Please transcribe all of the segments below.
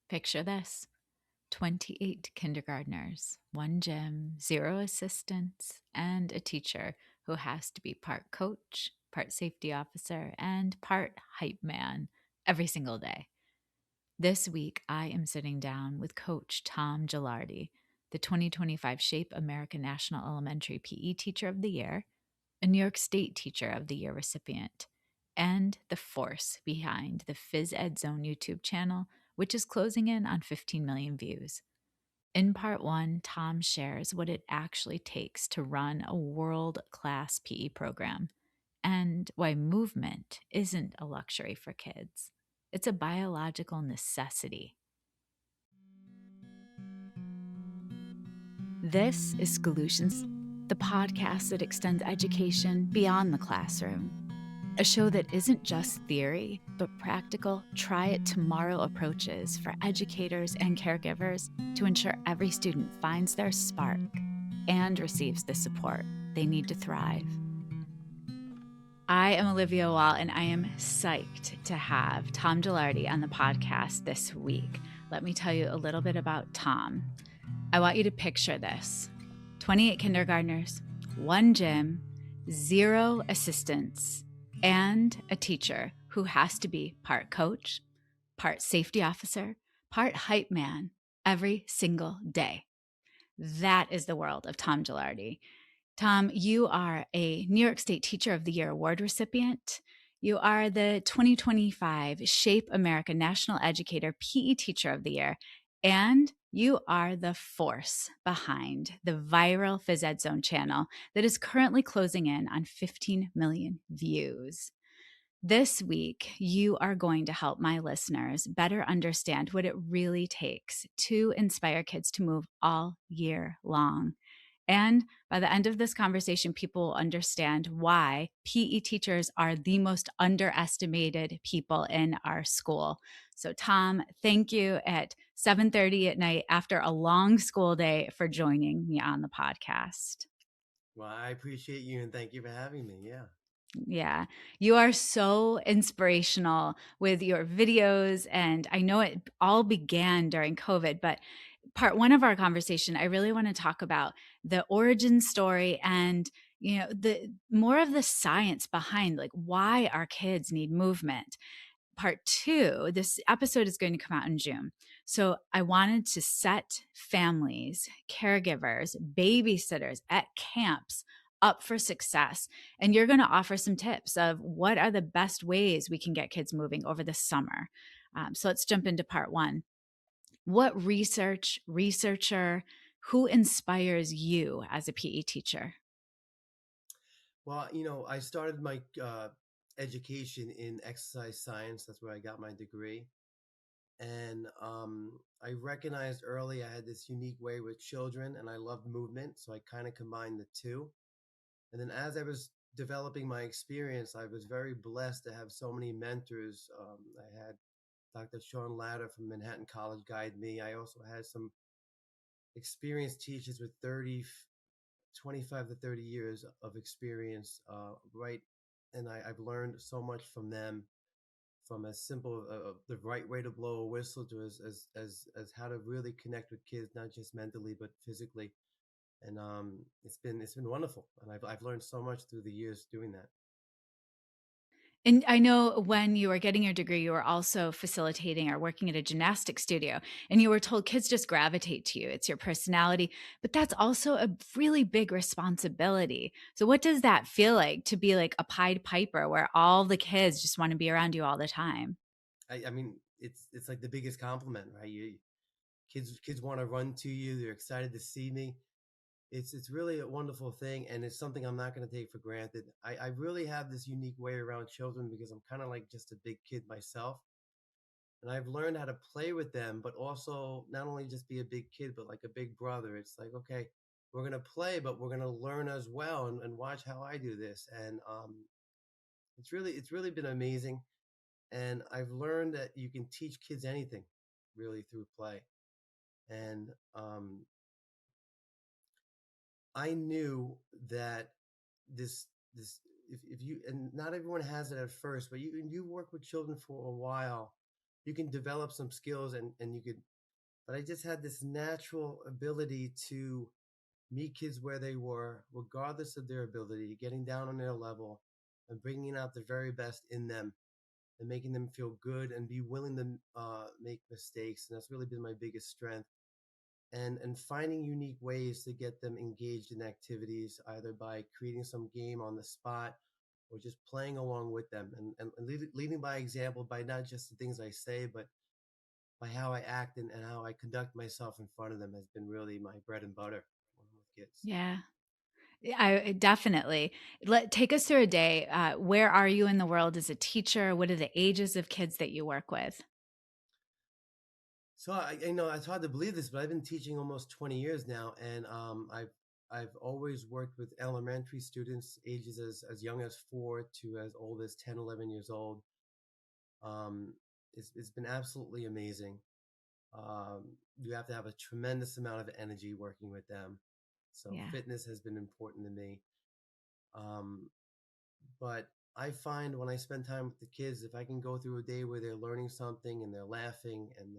Picture this: 28 kindergartners, one gym, zero assistants, and a teacher who has to be part coach, part safety officer, and part hype man every single day. This week, I am sitting down with Coach Tom Gelardi, the 2025 Shape American National Elementary PE Teacher of the Year, a New York State Teacher of the Year recipient, and the force behind the Phys Ed Zone YouTube channel, which is closing in on 15 million views. In part one, Tom shares what it actually takes to run a world class PE program and why movement isn't a luxury for kids. It's a biological necessity. This is Schoolutions, the podcast that extends education beyond the classroom. A show that isn't just theory, but practical, try it tomorrow approaches for educators and caregivers to ensure every student finds their spark and receives the support they need to thrive. I am Olivia Wall, and I am psyched to have Tom Gelardi on the podcast this week. Let me tell you a little bit about Tom. I want you to picture this: 28 kindergartners, one gym, zero assistants, and a teacher who has to be part coach, part safety officer, part hype man every single day. That is the world of Tom Gelardi. Tom, you are a New York State Teacher of the Year award recipient. You are the 2025 Shape America National Educator PE Teacher of the Year, and you are the force behind the viral Phys Ed Zone channel that is currently closing in on 15 million views. This week, you are going to help my listeners better understand what it really takes to inspire kids to move all year long. And by the end of this conversation, people will understand why PE teachers are the most underestimated people in our school. So, Tom, thank you at 7:30 at night after a long school day for joining me on the podcast. Well, I appreciate you and thank you for having me. Yeah. Yeah, you are so inspirational with your videos. And I know it all began during COVID, but part one of our conversation, I really want to talk about the origin story and the more of the science behind like why our kids need movement. Part two, this episode is going to come out in June. So I wanted to set families, caregivers, babysitters at camps up for success. And you're going to offer some tips of what are the best ways we can get kids moving over the summer. So let's jump into part one. What researcher, who inspires you as a PE teacher? Well, I started my education in exercise science. That's where I got my degree. And I recognized early I had this unique way with children and I loved movement. So I kind of combined the two. And then as I was developing my experience, I was very blessed to have so many mentors. I had Dr. Sean Latter from Manhattan College guide me. I also had some experienced teachers with 25 to 30 years of experience, right? And I've learned so much from them, from as simple the right way to blow a whistle to as how to really connect with kids, not just mentally but physically. And it's been wonderful, and I've learned so much through the years doing that. And I know when you were getting your degree, you were also facilitating or working at a gymnastics studio, and you were told kids just gravitate to you. It's your personality, but that's also a really big responsibility. So, what does that feel like to be like a Pied Piper where all the kids just want to be around you all the time? I mean, it's like the biggest compliment, right? Kids want to run to you. They're excited to see me. It's really a wonderful thing, and it's something I'm not going to take for granted. I really have this unique way around children because I'm kind of like just a big kid myself, and I've learned how to play with them, but also not only just be a big kid, but like a big brother. It's like, okay, we're going to play, but we're going to learn as well, and watch how I do this. And it's really been amazing, and I've learned that you can teach kids anything really through play. And I knew that this if you, and not everyone has it at first, but you work with children for a while, you can develop some skills and you could, but I just had this natural ability to meet kids where they were, regardless of their ability, getting down on their level and bringing out the very best in them and making them feel good and be willing to make mistakes. And that's really been my biggest strength. And finding unique ways to get them engaged in activities, either by creating some game on the spot or just playing along with them and leading by example, by not just the things I say, but by how I act and how I conduct myself in front of them has been really my bread and butter when I'm with kids. Yeah. I definitely. Take us through a day. Where are you in the world as a teacher? What are the ages of kids that you work with? So I know it's hard to believe this, but I've been teaching almost 20 years now, and I've always worked with elementary students, ages as young as 4 to as old as 10, 11 years old. Um, it's been absolutely amazing. You have to have a tremendous amount of energy working with them. So Yeah. fitness has been important to me. Um, but I find when I spend time with the kids, if I can go through a day where they're learning something and they're laughing and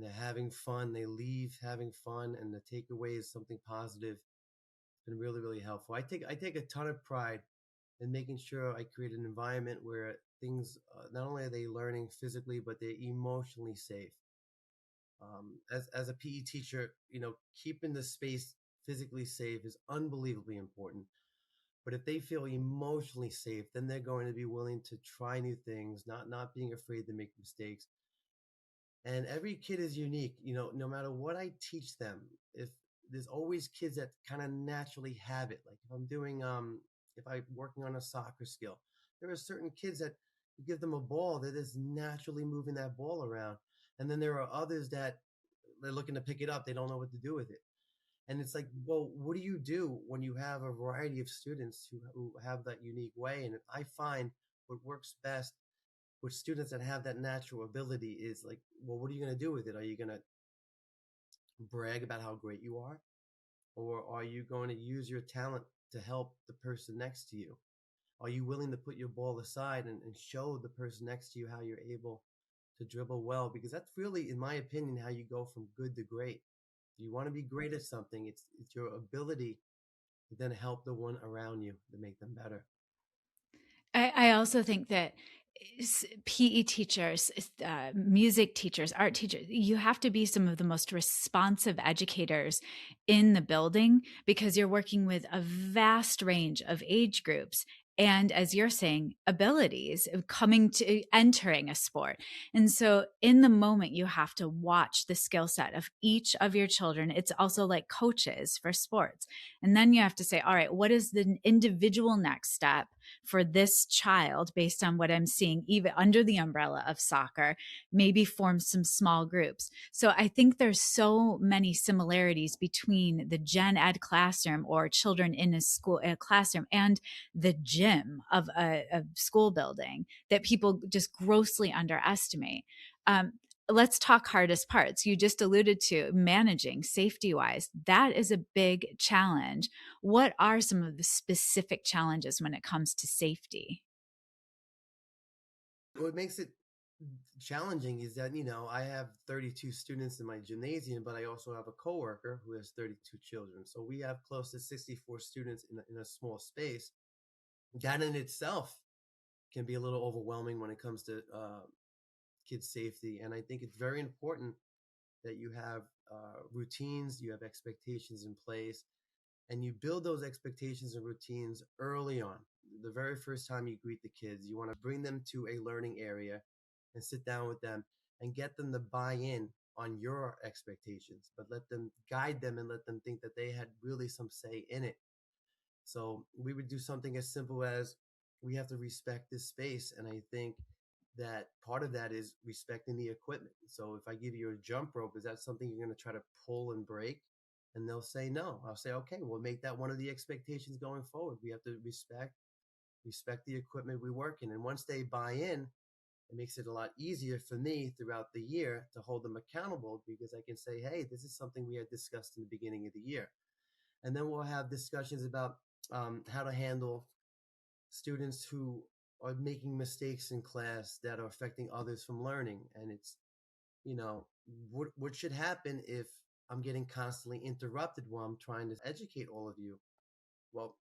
they're having fun, they leave having fun, and the takeaway is something positive. It's been really, really helpful. I take a ton of pride in making sure I create an environment where things not only are they learning physically, but they're emotionally safe. As a PE teacher, keeping the space physically safe is unbelievably important. But if they feel emotionally safe, then they're going to be willing to try new things, not being afraid to make mistakes. And every kid is unique, no matter what I teach them. If there's always kids that kind of naturally have it. Like if I'm working on a soccer skill, there are certain kids that you give them a ball, they're just naturally moving that ball around. And then there are others that they're looking to pick it up, they don't know what to do with it. And it's like, well, what do you do when you have a variety of students who have that unique way? And I find what works best with students that have that natural ability is like, well, what are you going to do with it? Are you going to brag about how great you are? Or are you going to use your talent to help the person next to you? Are you willing to put your ball aside and show the person next to you how you're able to dribble well? Because that's really, in my opinion, how you go from good to great. If you want to be great at something, it's your ability to then help the one around you to make them better. I also think that PE teachers, music teachers, art teachers, you have to be some of the most responsive educators in the building because you're working with a vast range of age groups. And as you're saying, abilities of coming to entering a sport. And so, in the moment, you have to watch the skill set of each of your children. It's also like coaches for sports. And then you have to say, all right, what is the individual next step for this child based on what I'm seeing, even under the umbrella of soccer, maybe form some small groups. So I think there's so many similarities between the gen ed classroom or children in a classroom and the gym of a school building that people just grossly underestimate. Um, let's talk hardest parts. You just alluded to managing safety wise. That is a big challenge. What are some of the specific challenges when it comes to safety? What makes it challenging is that, I have 32 students in my gymnasium, but I also have a coworker who has 32 children. So we have close to 64 students in a small space. That in itself can be a little overwhelming when it comes to kids' safety. And I think it's very important that you have routines, you have expectations in place, and you build those expectations and routines early on. The very first time you greet the kids, you want to bring them to a learning area and sit down with them and get them to buy in on your expectations, but let them guide them and let them think that they had really some say in it. So we would do something as simple as we have to respect this space. And I think that part of that is respecting the equipment. So if I give you a jump rope, is that something you're going to try to pull and break? And they'll say no. I'll say, okay, we'll make that one of the expectations going forward. We have to respect the equipment we work in. And once they buy in, it makes it a lot easier for me throughout the year to hold them accountable because I can say, hey, this is something we had discussed in the beginning of the year. And then we'll have discussions about how to handle students who are making mistakes in class that are affecting others from learning. And it's, you know, what should happen if I'm getting constantly interrupted while I'm trying to educate all of you? Well,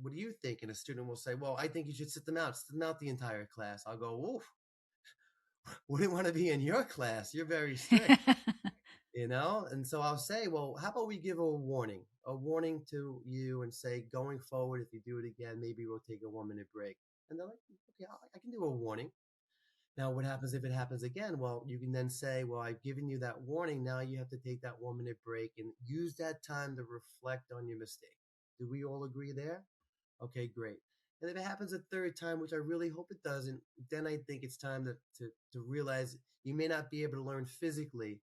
what do you think? And a student will say, well, I think you should sit them out the entire class. I'll go, oof, wouldn't want to be in your class. You're very strict, you know? And so I'll say, well, how about we give a warning to you and say, going forward, if you do it again, maybe we'll take a 1 minute break. And they're like, okay, I can do a warning. Now, what happens if it happens again? Well, you can then say, well, I've given you that warning. Now you have to take that 1 minute break and use that time to reflect on your mistake. Do we all agree there? Okay, great. And if it happens a third time, which I really hope it doesn't, then I think it's time to realize you may not be able to learn physically,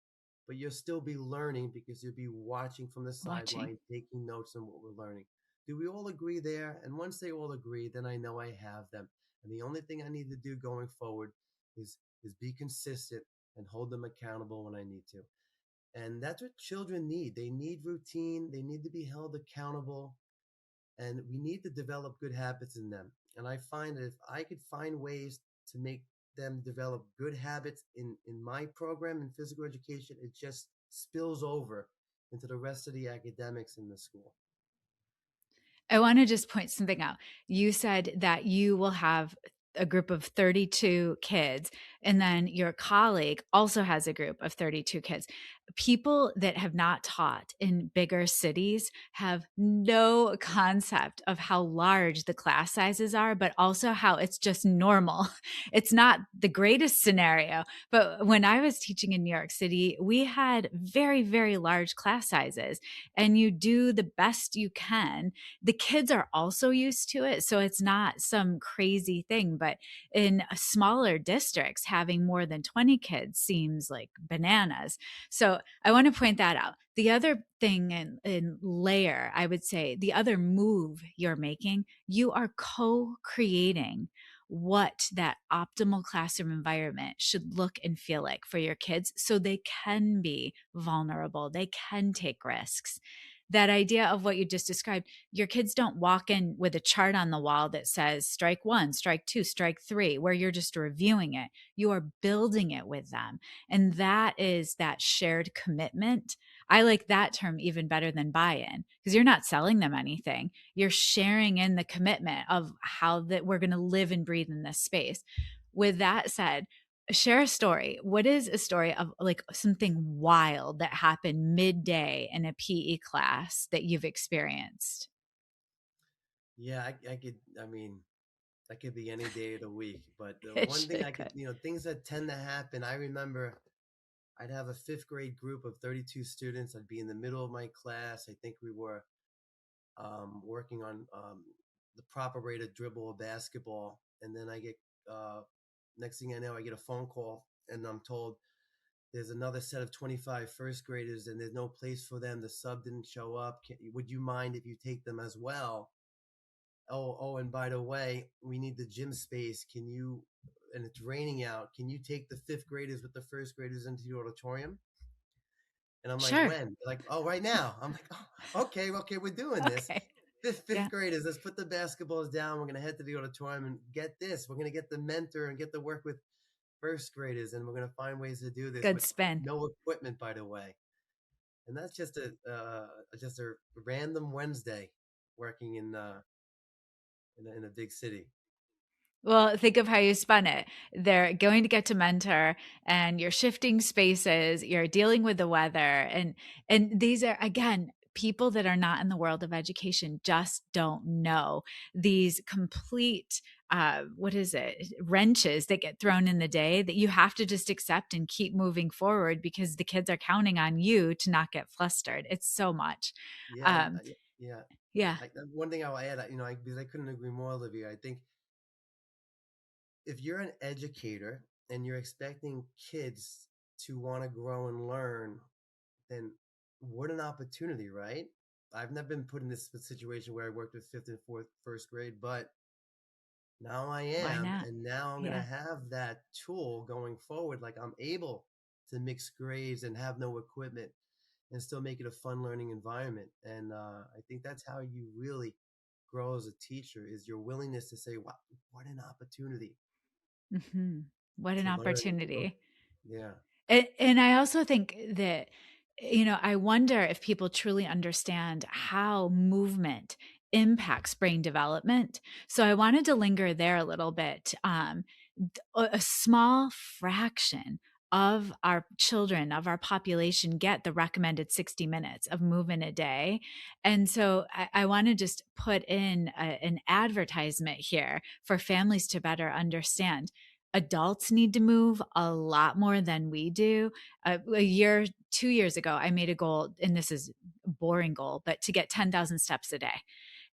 but you'll still be learning because you'll be watching from the Watching. sideline, taking notes on what we're learning. Do we all agree there? And once they all agree, then I know I have them. And the only thing I need to do going forward is be consistent and hold them accountable when I need to. And that's what children need. They need routine. They need to be held accountable, and we need to develop good habits in them. And I find that if I could find ways to make them develop good habits in my program in physical education, it just spills over into the rest of the academics in the school. I want to just point something out. You said that you will have a group of 32 kids, and then your colleague also has a group of 32 kids. People that have not taught in bigger cities have no concept of how large the class sizes are, but also how it's just normal. It's not the greatest scenario, but when I was teaching in New York City, we had very, very large class sizes, and you do the best you can. The kids are also used to it, so it's not some crazy thing, but in smaller districts having more than 20 kids seems like bananas. So I want to point that out. The other thing in layer, I would say the other move you're making, you are co-creating what that optimal classroom environment should look and feel like for your kids so they can be vulnerable, they can take risks. That idea of what you just described, your kids don't walk in with a chart on the wall that says strike one, strike two, strike three, where you're just reviewing it. You are building it with them. And that is that shared commitment. I like that term even better than buy in because you're not selling them anything. You're sharing in the commitment of how that we're going to live and breathe in this space. With that said, share a story. What is a story of like something wild that happened midday in a PE class that you've experienced? Yeah, I could, I mean, that could be any day of the week. But the It one thing I should could, could. things that tend to happen, I remember I'd have a fifth grade group of 32 students. I'd be in the middle of my class. I think we were working on the proper way to dribble a basketball. And then I get, uh, next thing I know, I get a phone call and I'm told there's another set of 25 first graders and there's no place for them. The sub didn't show up. Would you mind if you take them as well? Oh, and by the way, we need the gym space. Can you, and it's raining out, can you take the fifth graders with the first graders into the auditorium? And I'm like, Sure. when? They're like, oh, right now. I'm like, oh, okay, we're doing this. Okay. Fifth Yeah. graders, let's put the basketballs down. We're going to head to the auditorium and get this. We're going to get the mentor and get to work with first graders. And we're going to find ways to do this Good with spin. no equipment, by the way. And that's just a random Wednesday working in a big city. Well, think of how you spun it. They're going to get to mentor and you're shifting spaces, you're dealing with the weather and these are again people that are not in the world of education just don't know these complete what is it? Wrenches that get thrown in the day that you have to just accept and keep moving forward because the kids are counting on you to not get flustered. It's so much. Yeah, Um yeah. yeah, One thing I'll add, because I couldn't agree more, Olivia. I think if you're an educator and you're expecting kids to want to grow and learn, then what an opportunity, right? I've never been put in this situation where I worked with fifth and fourth, first grade, but now I why am, not? and now I'm going to Yeah. have that tool going forward. Like I'm able to mix grades and have no equipment and still make it a fun learning environment. And I think that's how you really grow as a teacher is your willingness to say, wow, what an opportunity Hmm. What an to learn and grow. opportunity. Yeah. And I also think that, I wonder if people truly understand how movement impacts brain development. So I wanted to linger there a little bit. A small fraction of our children, of our population, get the recommended 60 minutes of movement a day. And so I want to just put in an advertisement here for families to better understand. Adults need to move a lot more than we do. A year, 2 years ago, I made a goal, and this is a boring goal, but to get 10,000 steps a day.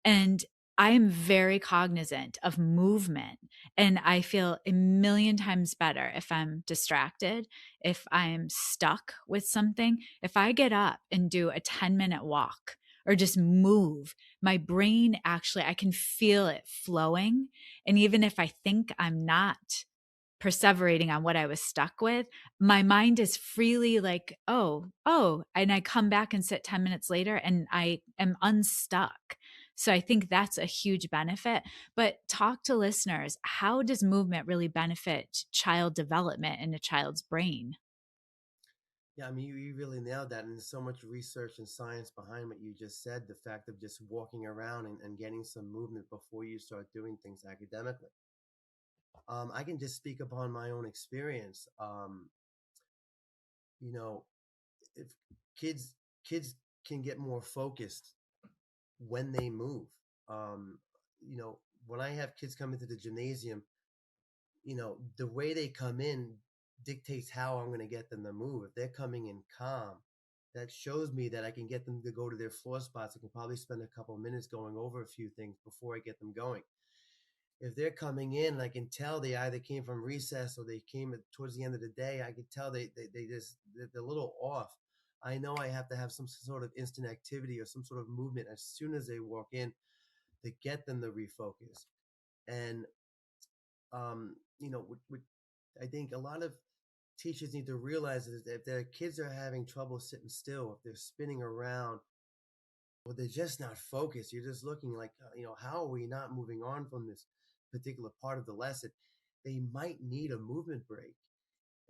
And I am very cognizant of movement, and I feel a million times better if I'm distracted, if I'm stuck with something. If I get up and do a 10-minute walk or just move, my brain actually, I can feel it flowing. And even if I think I'm not perseverating on what I was stuck with, my mind is freely like, oh, and I come back and sit 10 minutes later and I am unstuck. So I think that's a huge benefit. But talk to listeners. How does movement really benefit child development in a child's brain? Yeah, I mean, you really nailed that. And there's so much research and science behind what you just said. The fact of just walking around and getting some movement before you start doing things academically. I can just speak upon my own experience. You know, if kids kids can get more focused when they move. Um, you know, when I have kids come into the gymnasium, the way they come in dictates how I'm going to get them to move. If they're coming in calm, that shows me that I can get them to go to their floor spots. I can probably spend a couple minutes going over a few things before I get them going. If they're coming in and I can tell they either came from recess or they came towards the end of the day, I can tell they're a little off. I know I have to have some sort of instant activity or some sort of movement as soon as they walk in to get them to refocus. And I think a lot of teachers need to realize is that if their kids are having trouble sitting still, if they're spinning around, or they're just not focused, you're just looking like, how are we not moving on from this particular part of the lesson? They might need a movement break.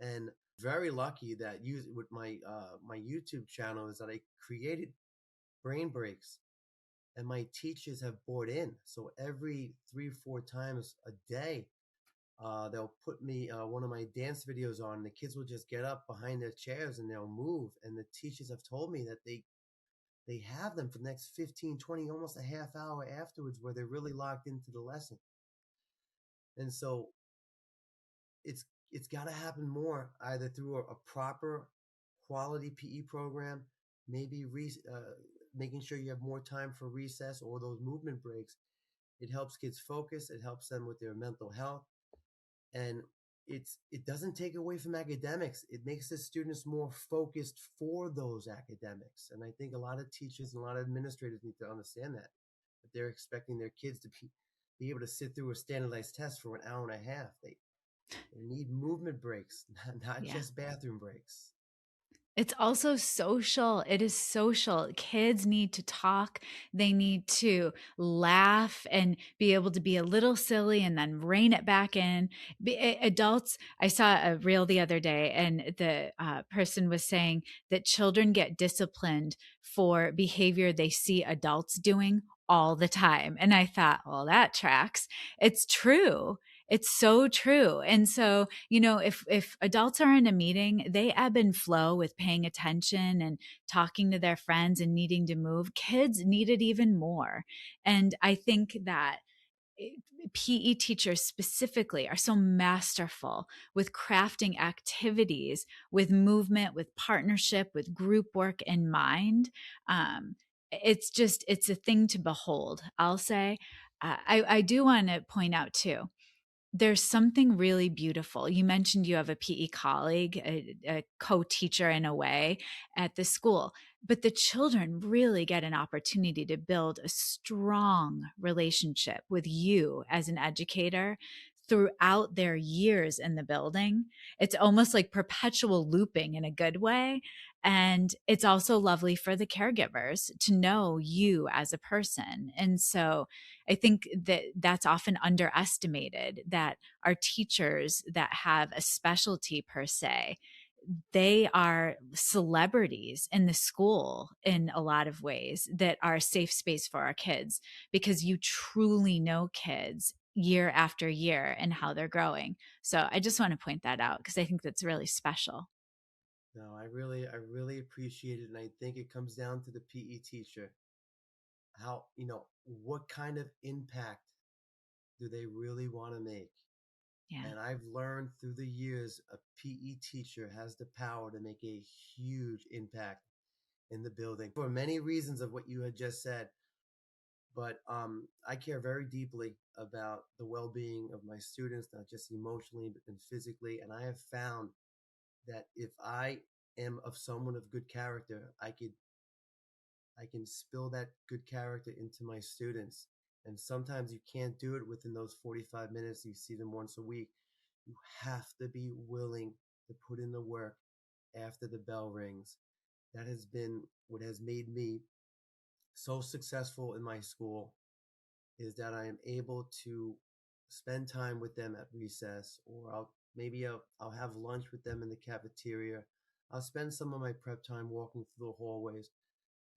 And very lucky that with my YouTube channel is that I created brain breaks and my teachers have bought in. So every 3 or 4 times a day, they'll put me one of my dance videos on. And the kids will just get up behind their chairs and they'll move. And the teachers have told me that they have them for the next 15, 20, almost a half hour afterwards where they're really locked into the lesson. And so it's it's got to happen more either through a proper quality PE program, maybe making sure you have more time for recess or those movement breaks. It helps kids focus. It helps them with their mental health. And it doesn't take away from academics. It makes the students more focused for those academics. And I think a lot of teachers and a lot of administrators need to understand that they're expecting their kids to be able to sit through a standardized test for an hour and a half. They need movement breaks, not Yeah. just bathroom breaks. It's also social. It is social. Kids need to talk. They need to laugh and be able to be a little silly and then rein it back in. Adults, I saw a reel the other day, and the person was saying that children get disciplined for behavior they see adults doing all the time. And I thought, well, that tracks. It's true. It's so true. And so, if adults are in a meeting, they ebb and flow with paying attention and talking to their friends and needing to move. Kids need it even more. And I think that PE teachers specifically are so masterful with crafting activities with movement, with partnership, with group work in mind. It's a thing to behold, I'll say. I do want to point out too, there's something really beautiful. You mentioned you have a PE colleague, a co-teacher in a way at the school, but the children really get an opportunity to build a strong relationship with you as an educator throughout their years in the building. It's almost like perpetual looping in a good way. And it's also lovely for the caregivers to know you as a person. And so I think that that's often underestimated, that our teachers that have a specialty per se, they are celebrities in the school in a lot of ways, that are a safe space for our kids, because you truly know kids year after year and how they're growing. So I just want to point that out because I think that's really special. No, I really appreciate it, and I think it comes down to the PE teacher. How, what kind of impact do they really want to make? Yeah. And I've learned through the years, a PE teacher has the power to make a huge impact in the building for many reasons of what you had just said. But I care very deeply about the well-being of my students, not just emotionally but and physically. And I have found that if I am of someone of good character, I can spill that good character into my students. And sometimes you can't do it within those 45 minutes. You see them once a week. You have to be willing to put in the work after the bell rings. That has been what has made me so successful in my school, is that I am able to spend time with them at recess, or I'll have lunch with them in the cafeteria. I'll spend some of my prep time walking through the hallways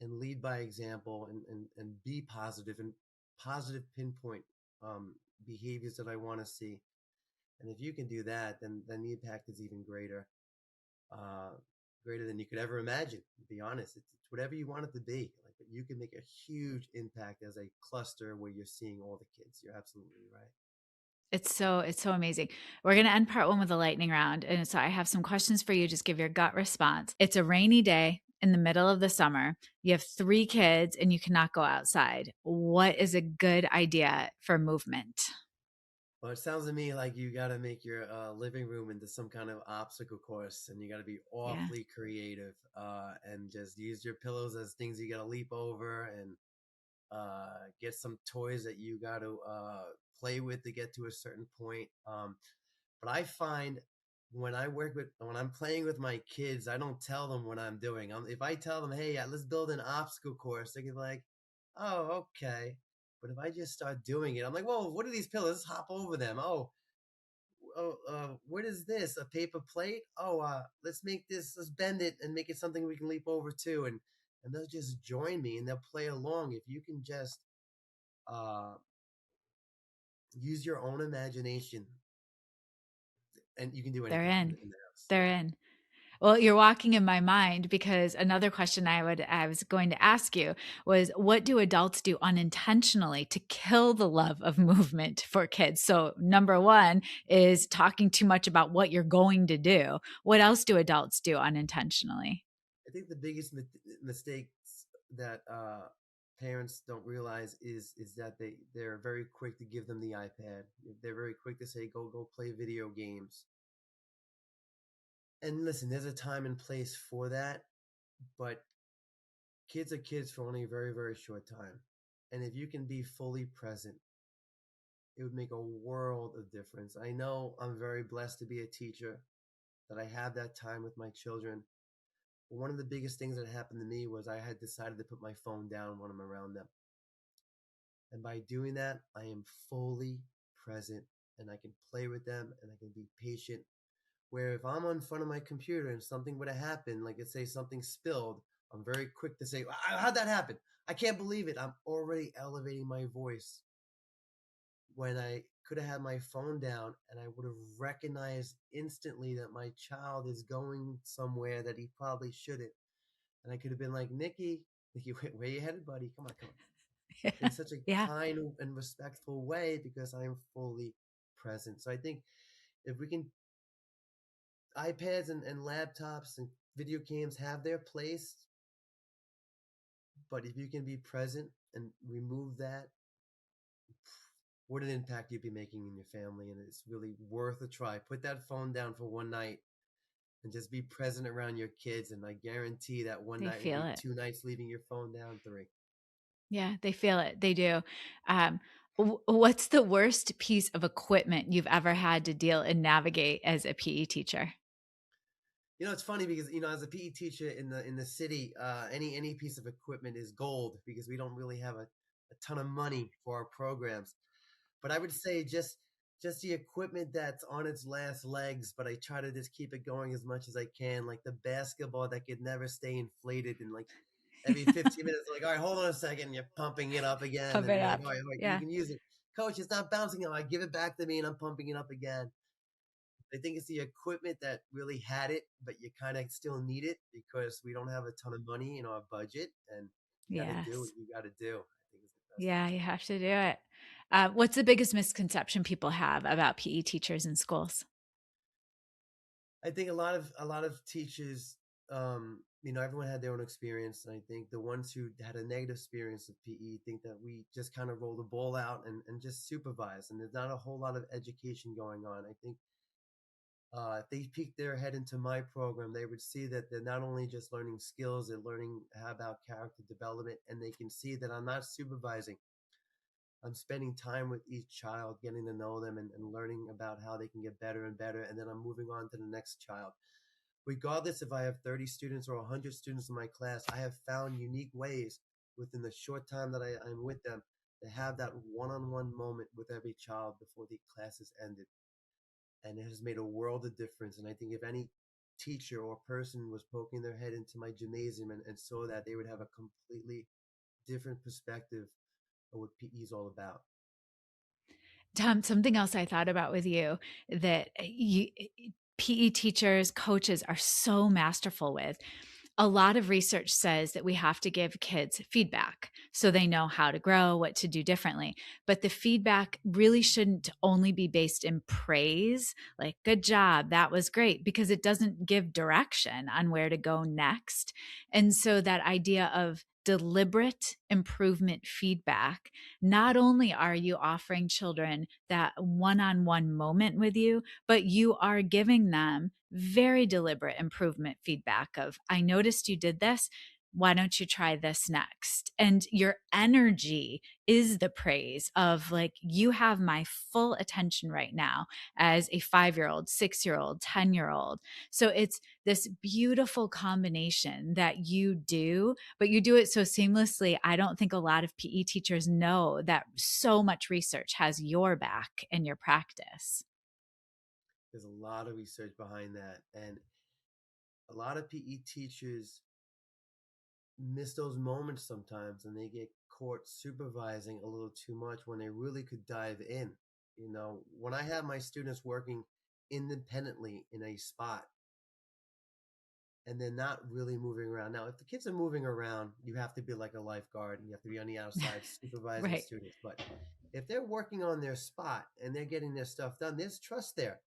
and lead by example, and be positive, and positive pinpoint behaviors that I want to see. And if you can do that, then the impact is even greater, uh, greater than you could ever imagine. To be honest, it's whatever you want it to be. Like, but you can make a huge impact as a cluster where you're seeing all the kids. You're absolutely right. It's so amazing. We're going to end part one with a lightning round. And so I have some questions for you. Just give your gut response. It's a rainy day in the middle of the summer. You have 3 kids and you cannot go outside. What is a good idea for movement? Well, it sounds to me like you got to make your living room into some kind of obstacle course, and you got to be Yeah. awfully creative, and just use your pillows as things you got to leap over, and get some toys that you got to play with to get to a certain point. But I find when I'm playing with my kids, I don't tell them what I'm doing. If I tell them, "Hey, let's build an obstacle course," they can be like, "Oh, okay." But if I just start doing it, I'm like, "Whoa, what are these pillars? Let's hop over them." What is this? A paper plate? Let's make this. Let's bend it and make it something we can leap over too. And they'll just join me and they'll play along. If you can just uh, use your own imagination, and you can do They're anything in in. in the house. They're Yeah. in. Well, you're walking in my mind, because another question I was going to ask you was, what do adults do unintentionally to kill the love of movement for kids? So number 1 is talking too much about what you're going to do. What else do adults do unintentionally? I think the biggest mistakes that parents don't realize is that they're very quick to give them the iPad. They're very quick to say, go play video games. And listen, there's a time and place for that, but kids are kids for only a very, very short time. And if you can be fully present, it would make a world of difference. I know I'm very blessed to be a teacher, that I have that time with my children. But one of the biggest things that happened to me was I had decided to put my phone down when I'm around them. And by doing that, I am fully present, and I can play with them, and I can be patient. Where if I'm in front of my computer and something would have happened, like let's say something spilled, I'm very quick to say, "How'd that happen? I can't believe it." I'm already elevating my voice, when I could have had my phone down and I would have recognized instantly that my child is going somewhere that he probably shouldn't. And I could have been like, Nikki, where you headed, buddy? Come on, come on. In such a Yeah. kind and respectful way, because I am fully present. So I think if we can, iPads and laptops and video games have their place, but if you can be present and remove that, what an impact you'd be making in your family. And it's really worth a try. Put that phone down for one night and just be present around your kids. And I guarantee that one They night will feel be it. 2 nights leaving your phone down, 3. Yeah, they feel it. They do. Um, What's the worst piece of equipment you've ever had to deal and navigate as a PE teacher? It's funny because as a PE teacher in the city, any piece of equipment is gold because we don't really have a ton of money for our programs. But I would say just the equipment that's on its last legs, but I try to just keep it going as much as I can, like the basketball that could never stay inflated, and like every 15 minutes, like, all right, hold on a second, you're pumping it up again, Pump and it you're like, up. all right, you Yeah. can use it. Coach, it's not bouncing. All right, give it back to me, and I'm pumping it up again. I think it's the equipment that really had it, but you kind of still need it because we don't have a ton of money in our budget, and you got to do what Yes. you got to do. I think is the best Yeah, answer. you have to do it. What's the biggest misconception people have about PE teachers in schools? I think a lot of teachers, everyone had their own experience, and I think the ones who had a negative experience of PE think that we just kind of roll the ball out and just supervise, and there's not a whole lot of education going on. I think if they peek their head into my program, they would see that they're not only just learning skills, they're learning how about character development, and they can see that I'm not supervising. I'm spending time with each child, getting to know them and learning about how they can get better and better. And then I'm moving on to the next child. Regardless if I have 30 students or 100 students in my class, I have found unique ways within the short time that I'm with them to have that one on one moment with every child before the class is ended. And it has made a world of difference. And I think if any teacher or person was poking their head into my gymnasium and saw that, they would have a completely different perspective of what PE is all about. Tom, something else I thought about with you that PE teachers, coaches are so masterful with. A lot of research says that we have to give kids feedback so they know how to grow, what to do differently. But the feedback really shouldn't only be based in praise, like, good job, that was great, because it doesn't give direction on where to go next. And so that idea of deliberate improvement feedback, not only are you offering children that one on one moment with you, but you are giving them very deliberate improvement feedback of, I noticed you did this. Why don't you try this next? And your energy is the praise of, like, you have my full attention right now as a 5-year old, 6-year old, 10-year old. So it's this beautiful combination that you do, but you do it so seamlessly. I don't think a lot of PE teachers know that so much research has your back in your practice. There's a lot of research behind that. And a lot of PE teachers miss those moments sometimes and they get caught supervising a little too much when they really could dive in. When I have my students working independently in a spot and they're not really moving around. Now, if the kids are moving around, you have to be like a lifeguard and you have to be on the outside supervising Right. students. But if they're working on their spot and they're getting their stuff done, there's trust there.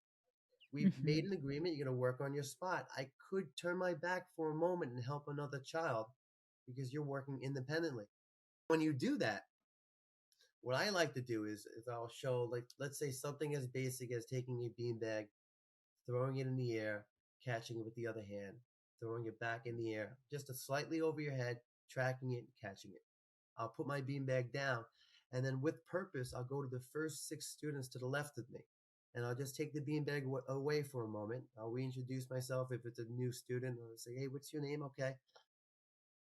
We've made Mhm. an agreement. You're going to work on your spot. I could turn my back for a moment and help another child because you're working independently. When you do that, what I like to do is I'll show, like, let's say something as basic as taking a beanbag, throwing it in the air, catching it with the other hand, throwing it back in the air, just a slightly over your head, tracking it, catching it. I'll put my beanbag down, and then with purpose, I'll go to the first 6 students to the left of me. And I'll just take the beanbag away for a moment. I'll reintroduce myself if it's a new student. I'll say, hey, what's your name? Okay.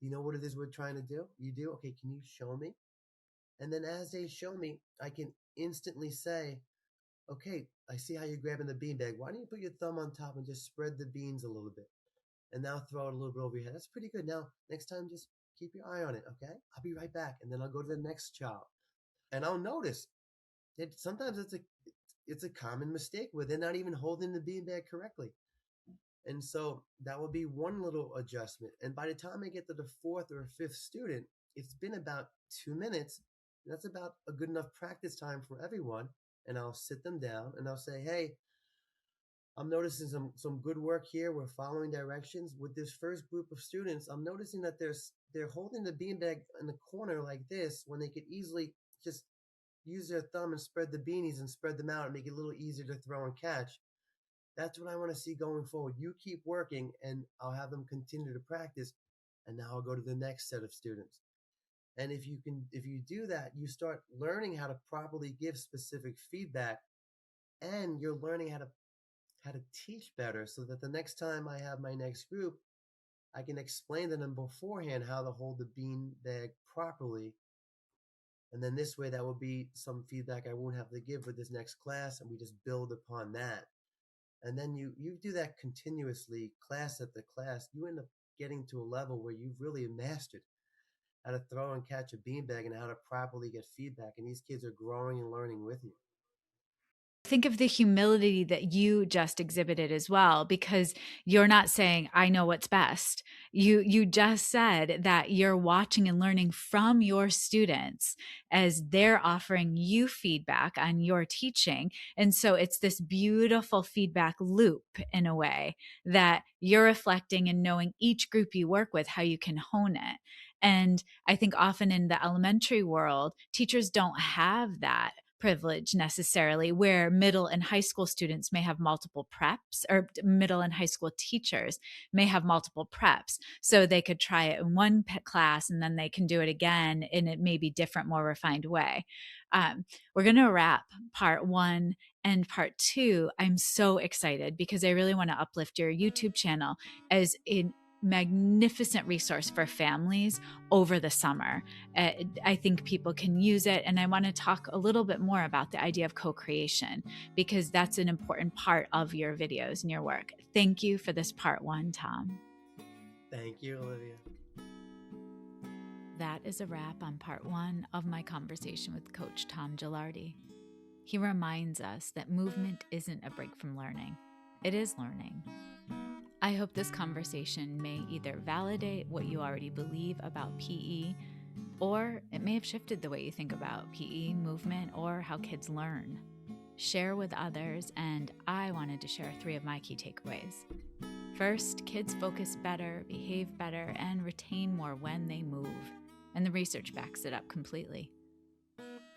You know what it is we're trying to do? You do? Okay, can you show me? And then as they show me, I can instantly say, okay, I see how you're grabbing the beanbag. Why don't you put your thumb on top and just spread the beans a little bit? And now throw it a little bit over your head. That's pretty good. Now, next time, just keep your eye on it, okay? I'll be right back. And then I'll go to the next child. And I'll notice that sometimes it's a common mistake where they're not even holding the beanbag correctly. And so that will be one little adjustment. And by the time I get to the fourth or fifth student, it's been about 2 minutes. That's about a good enough practice time for everyone. And I'll sit them down and I'll say, hey, I'm noticing some good work here. We're following directions. With this first group of students, I'm noticing that they're holding the beanbag in the corner like this when they could easily just use their thumb and spread the beanies and spread them out and make it a little easier to throw and catch. That's what I want to see going forward. You keep working and I'll have them continue to practice. And now I'll go to the next set of students. And if you do that, you start learning how to properly give specific feedback, and you're learning how to teach better, so that the next time I have my next group, I can explain to them beforehand how to hold the bean bag properly. And then this way, that will be some feedback I won't have to give for this next class, and we just build upon that. And then you do that continuously, class after class. You end up getting to a level where you've really mastered how to throw and catch a beanbag and how to properly get feedback. And these kids are growing and learning with you. Think of the humility that you just exhibited as well, because you're not saying, I know what's best. You just said that you're watching and learning from your students as they're offering you feedback on your teaching. And so it's this beautiful feedback loop in a way that you're reflecting and knowing each group you work with, how you can hone it. And I think often in the elementary world, teachers don't have that privilege necessarily, where middle and high school students may have multiple preps, or middle and high school teachers may have multiple preps. So they could try it in one class and then they can do it again in a maybe different, more refined way. We're going to wrap part 1 and part 2. I'm so excited because I really want to uplift your YouTube channel as a magnificent resource for families over the summer. I think people can use it. And I want to talk a little bit more about the idea of co-creation, because that's an important part of your videos and your work. Thank you for this part 1, Tom. Thank you, Olivia. That is a wrap on part 1 of my conversation with Coach Tom Gelardi. He reminds us that movement isn't a break from learning. It is learning. I hope this conversation may either validate what you already believe about PE, or it may have shifted the way you think about PE, movement, or how kids learn. Share with others, and I wanted to share 3 of my key takeaways. First, kids focus better, behave better, and retain more when they move, and the research backs it up completely.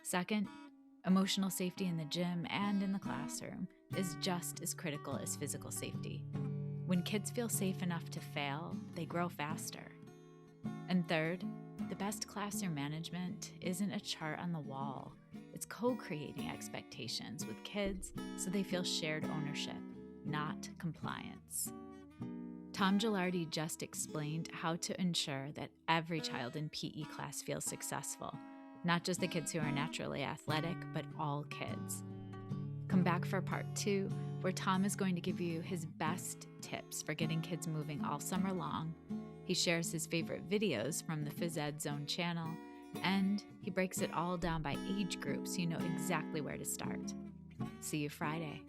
Second, emotional safety in the gym and in the classroom is just as critical as physical safety. When kids feel safe enough to fail, they grow faster. And third, the best classroom management isn't a chart on the wall. It's co-creating expectations with kids so they feel shared ownership, not compliance. Tom Gelardi just explained how to ensure that every child in PE class feels successful, not just the kids who are naturally athletic, but all kids. Come back for part 2, where Tom is going to give you his best tips for getting kids moving all summer long. He shares his favorite videos from the Phys Ed Zone channel, and he breaks it all down by age group so you know exactly where to start. See you Friday.